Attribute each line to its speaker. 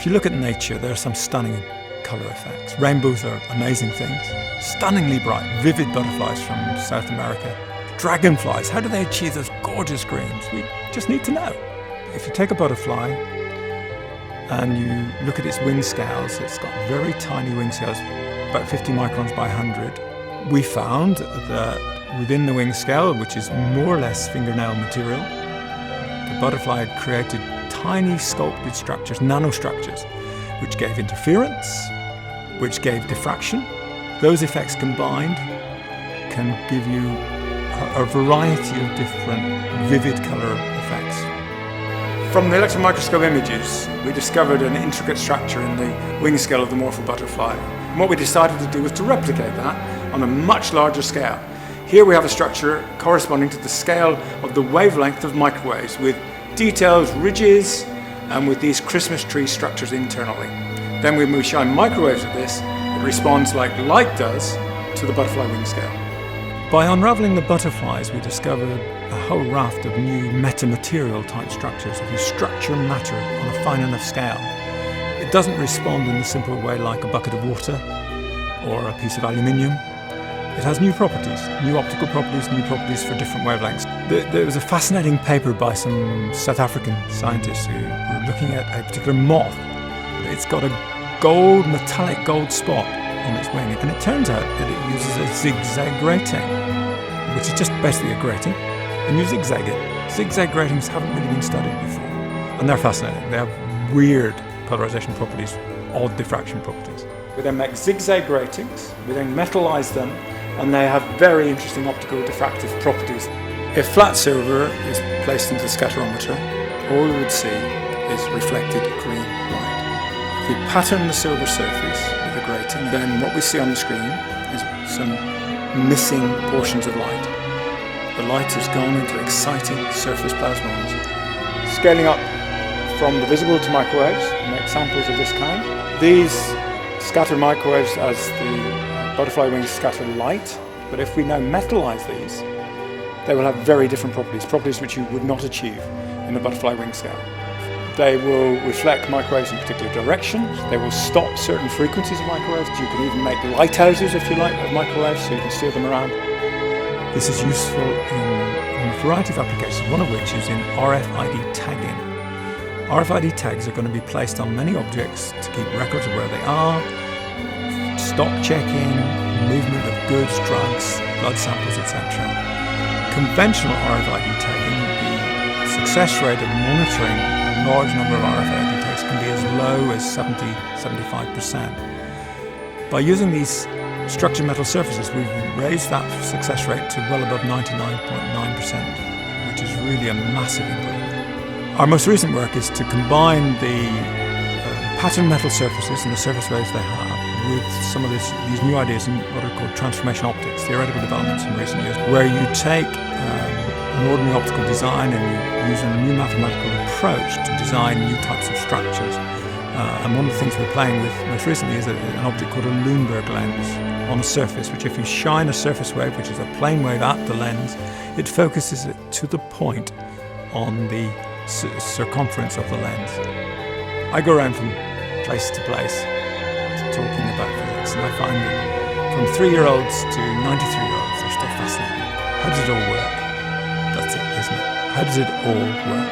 Speaker 1: If you look at nature, there are some stunning colour effects. Rainbows are amazing things. Stunningly bright, vivid butterflies from South America. Dragonflies, how do they achieve those gorgeous greens? We just need to know. If you take a butterfly and you look at its wing scales, it's got very tiny wing scales, about 50 microns by 100. We found that within the wing scale, which is more or less fingernail material, the butterfly had created tiny sculpted structures, nanostructures, which gave interference, which gave diffraction. Those effects combined can give you a variety of different vivid colour effects. From the electron microscope images, we discovered an intricate structure in the wing scale of the morpho butterfly. And what we decided to do was to replicate that on a much larger scale. Here we have a structure corresponding to the scale of the wavelength of microwaves, with detailed ridges and with these Christmas tree structures internally. Then when we shine microwaves at this, it responds like light does to the butterfly wing scale. By unravelling the butterflies, we discovered a whole raft of new metamaterial type structures. If you structure matter on a fine enough scale, it doesn't respond in the simple way like a bucket of water or a piece of aluminium. It has new properties, new optical properties, new properties for different wavelengths. There was a fascinating paper by some South African scientists who were looking at a particular moth. It's got a metallic gold spot on its wing, and it turns out that it uses a zigzag grating, which is just basically a grating, and you zigzag it. Zigzag gratings haven't really been studied before, and they're fascinating. They have weird polarization properties, odd diffraction properties. We then make zigzag gratings, we then metallize them, and they have very interesting optical diffractive properties. If flat silver is placed into the scatterometer, all we would see is reflected green light. If we pattern the silver surface with a grating, then what we see on the screen is some missing portions of light. The light has gone into exciting surface plasmons. Scaling up from the visible to microwaves, we make samples of this kind. These scatter microwaves as the butterfly wings scatter light, but if we now metallize these, they will have very different properties which you would not achieve in the butterfly wing scale. They will reflect microwaves in particular directions, they will stop certain frequencies of microwaves. You can even make lighthouses, if you like, of microwaves, so you can steer them around. This is useful in a variety of applications, one of which is in RFID tagging. RFID tags are going to be placed on many objects to keep records of where they are, stock checking, movement of goods, drugs, blood samples, etc. Conventional RFID tagging, the success rate of monitoring a large number of RFID tags can be as low as 70-75%. By using these structured metal surfaces, we've raised that success rate to well above 99.9%, which is really a massive improvement. Our most recent work is to combine the patterned metal surfaces and the surface waves they have with some of these new ideas in what are called transformation optics, theoretical developments in recent years, where you take an ordinary optical design and you use a new mathematical approach to design new types of structures. And one of the things we're playing with most recently is an object called a Lundberg lens on a surface, which if you shine a surface wave, which is a plane wave at the lens, it focuses it to the point on the circumference of the lens. I go around from place to place talking about physics, and I find that from 3-year-olds to 93-year-olds, they're still fascinated. How does it all work? That's it, isn't it? How does it all work?